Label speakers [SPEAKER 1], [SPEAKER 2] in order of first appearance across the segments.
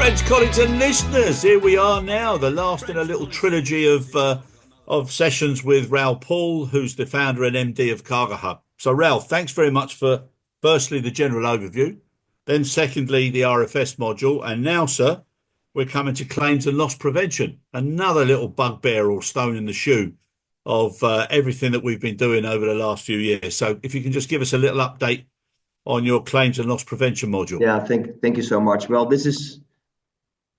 [SPEAKER 1] Friends, colleagues, and listeners, here we are now, the last in a little trilogy of sessions with Raoul Paul, who's the founder and MD of Cargo Hub. So, Raoul, thanks very much for firstly the general overview, then secondly the RFS module, and now, sir, we're coming to claims and loss prevention, another little bugbear or stone in the shoe of everything that we've been doing over the last few years. So, if you can just give us a little update on your claims and loss prevention module.
[SPEAKER 2] Yeah, thank you so much. Well, this is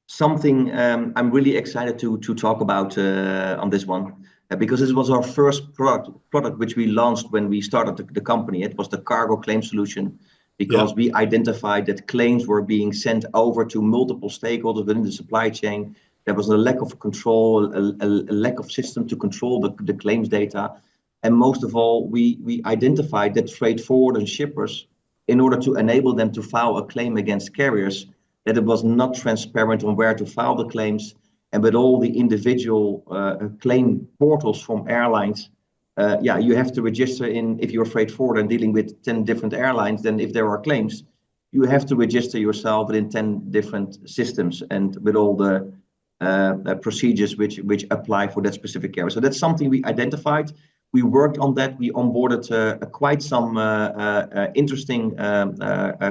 [SPEAKER 2] something I'm really excited to talk about on this one because this was our first product which we launched when we started the company. It was the cargo claim solution because we identified that claims were being sent over to multiple stakeholders within the supply chain. There was a lack of control, a lack of system to control the claims data. And most of all, we identified that freight forwarders and shippers, in order to enable them to file a claim against carriers, that it was not transparent on where to file the claims, and with all the individual claim portals from airlines, you have to register in, if you're a freight forwarder and dealing with 10 different airlines, then if there are claims, you have to register yourself within 10 different systems and with all the procedures which apply for that specific carrier. So that's something we identified. We worked on that. We onboarded quite some interesting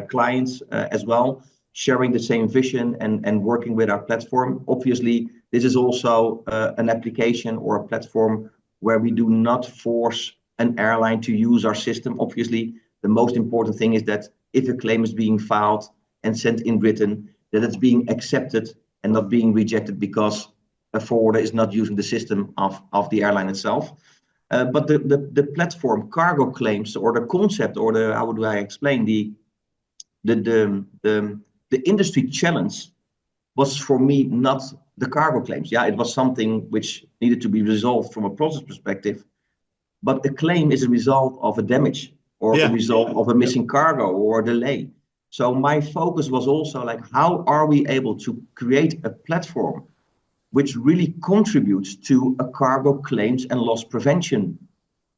[SPEAKER 2] clients as well, sharing the same vision and working with our platform. Obviously, this is also an application or a platform where we do not force an airline to use our system. Obviously, the most important thing is that if a claim is being filed and sent in written, that it's being accepted and not being rejected because a forwarder is not using the system of the airline itself. But the platform cargo claims, or the concept, or the, how do I explain, the industry challenge was for me not the cargo claims. Yeah, it was something which needed to be resolved from a process perspective. But a claim is a result of a damage or a result of a missing cargo or a delay. So my focus was also like, how are we able to create a platform which really contributes to a cargo claims and loss prevention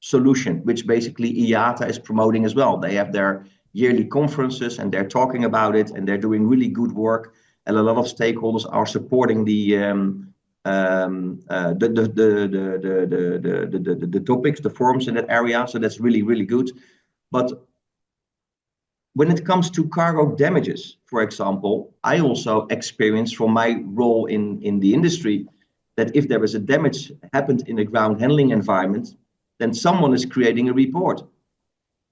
[SPEAKER 2] solution, which basically IATA is promoting as well. They have their yearly conferences and they're talking about it and they're doing really good work. And a lot of stakeholders are supporting the topics, the forums in that area. So that's really, really good. But when it comes to cargo damages, for example, I also experienced from my role in the industry that if there is a damage happened in a ground handling environment, then someone is creating a report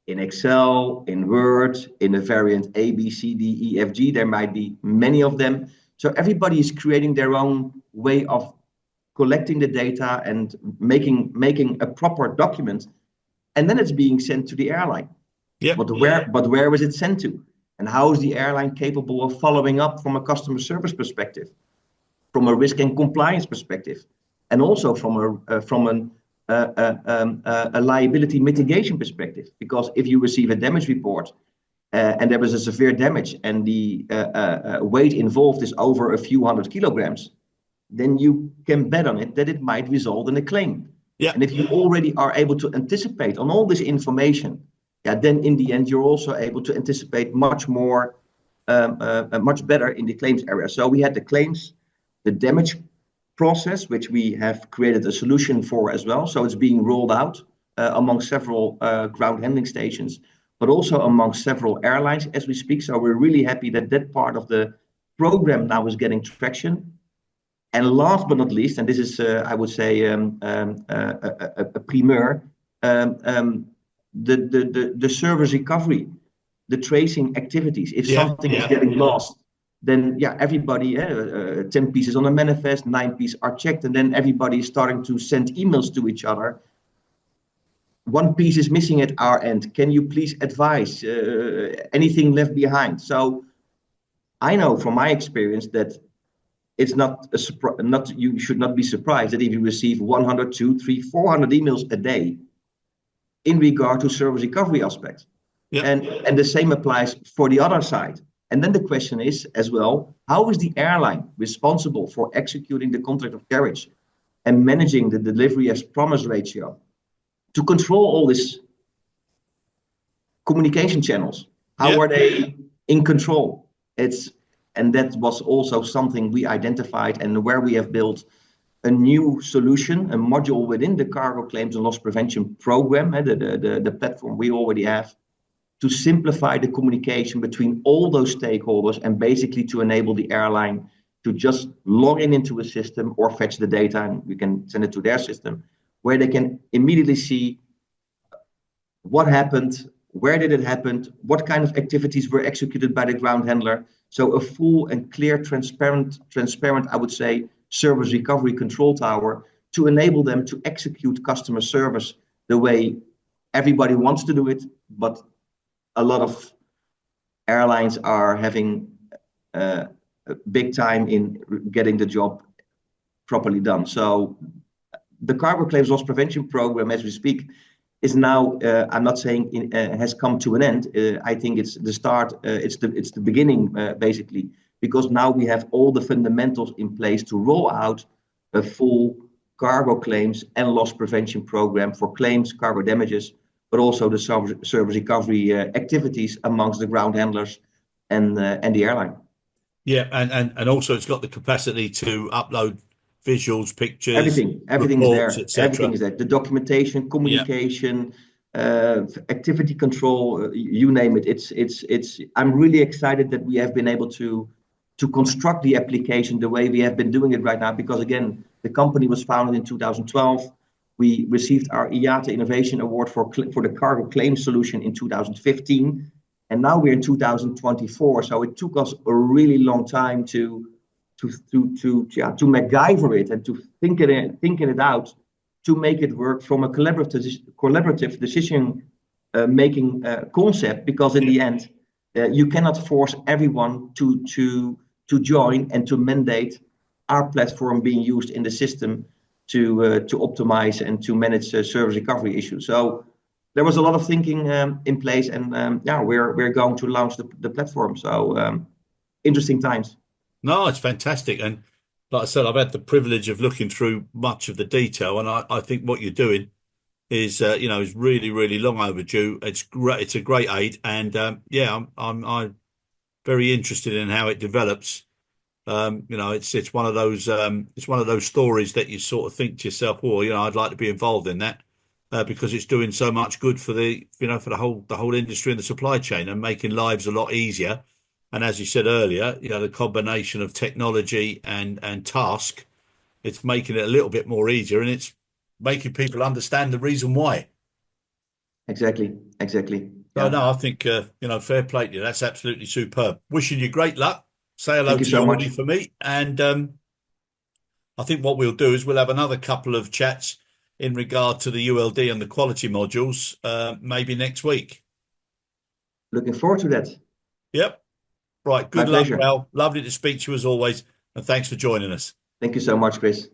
[SPEAKER 2] in Excel, in Word, in a variant A, B, C, D, E, F, G. There might be many of them. So everybody is creating their own way of collecting the data and making a proper document. And then it's being sent to the airline.
[SPEAKER 1] Yeah.
[SPEAKER 2] But where is it sent to? And how is the airline capable of following up from a customer service perspective, from a risk and compliance perspective, and also from a liability mitigation perspective? Because if you receive a damage report and there was a severe damage and the weight involved is over a few hundred kilograms, then you can bet on it that it might result in a claim.
[SPEAKER 1] Yeah.
[SPEAKER 2] And if you already are able to anticipate on all this information, then in the end, you're also able to anticipate much more, much better in the claims area. So we had the claims, the damage process, which we have created a solution for as well. So it's being rolled out among several ground handling stations, but also among several airlines as we speak. So we're really happy that that part of the program now is getting traction. And last but not least, and this is, I would say, a primeur, the service recovery, the tracing activities. If something is getting lost, then everybody, 10 pieces on a manifest, 9 pieces are checked, and then everybody is starting to send emails to each other. One piece is missing at our end. Can you please advise anything left behind? So I know from my experience that it's not you should not be surprised that if you receive 100, 200, 300, 400 emails a day in regard to service recovery aspects. Yeah. And the same applies for the other side. And then the question is as well, how is the airline responsible for executing the contract of carriage and managing the delivery as promise ratio to control all these communication channels? How are they in control? And that was also something we identified and where we have built a new solution, a module within the cargo claims and loss prevention program, the platform we already have, to simplify the communication between all those stakeholders and basically to enable the airline to just log in into a system or fetch the data and we can send it to their system, where they can immediately see what happened, where did it happen, what kind of activities were executed by the ground handler. So a full and clear, transparent, I would say, service recovery control tower to enable them to execute customer service the way everybody wants to do it, but a lot of airlines are having a big time in getting the job properly done. So the cargo claims loss prevention program, as we speak, is now, I'm not saying has come to an end. I think it's the start, it's the beginning, basically, because now we have all the fundamentals in place to roll out a full cargo claims and loss prevention program for claims, cargo damages, but also the service recovery activities amongst the ground handlers and the airline.
[SPEAKER 1] Yeah, and also it's got the capacity to upload visuals, pictures,
[SPEAKER 2] everything is
[SPEAKER 1] reports,
[SPEAKER 2] there.
[SPEAKER 1] etc.
[SPEAKER 2] Everything is there. The documentation, communication, activity control, you name it. It's. I'm really excited that we have been able to construct the application the way we have been doing it right now. Because again, the company was founded in 2012. We received our IATA Innovation Award for the cargo claim solution in 2015, and now we're in 2024. So it took us a really long time to MacGyver it and to thinking it out to make it work from a collaborative decision making concept. Because in the end, you cannot force everyone to join and to mandate our platform being used in the system to optimize and to manage service recovery issues. So there was a lot of thinking in place, and we're going to launch the platform. So interesting times.
[SPEAKER 1] No, it's fantastic. And like I said, I've had the privilege of looking through much of the detail, and I think what you're doing is, is really, really long overdue. It's great. It's a great aid. And I'm very interested in how it develops. It's one of those stories that you sort of think to yourself, oh, I'd like to be involved in that because it's doing so much good for for the whole industry and the supply chain and making lives a lot easier. And as you said earlier, the combination of technology and task, it's making it a little bit more easier, and it's making people understand the reason why.
[SPEAKER 2] Exactly.
[SPEAKER 1] So no, I think fair play to you. That's absolutely superb. Wishing you great luck. Say hello
[SPEAKER 2] Thank you
[SPEAKER 1] to
[SPEAKER 2] so
[SPEAKER 1] Jordy
[SPEAKER 2] much.
[SPEAKER 1] for me, and I think what we'll do is we'll have another couple of chats in regard to the ULD and the quality modules, maybe next week.
[SPEAKER 2] Looking forward to that.
[SPEAKER 1] Yep. Right.
[SPEAKER 2] My
[SPEAKER 1] Good luck,
[SPEAKER 2] pleasure.
[SPEAKER 1] Val. Lovely to speak to you as always, and thanks for joining us.
[SPEAKER 2] Thank you so much, Chris.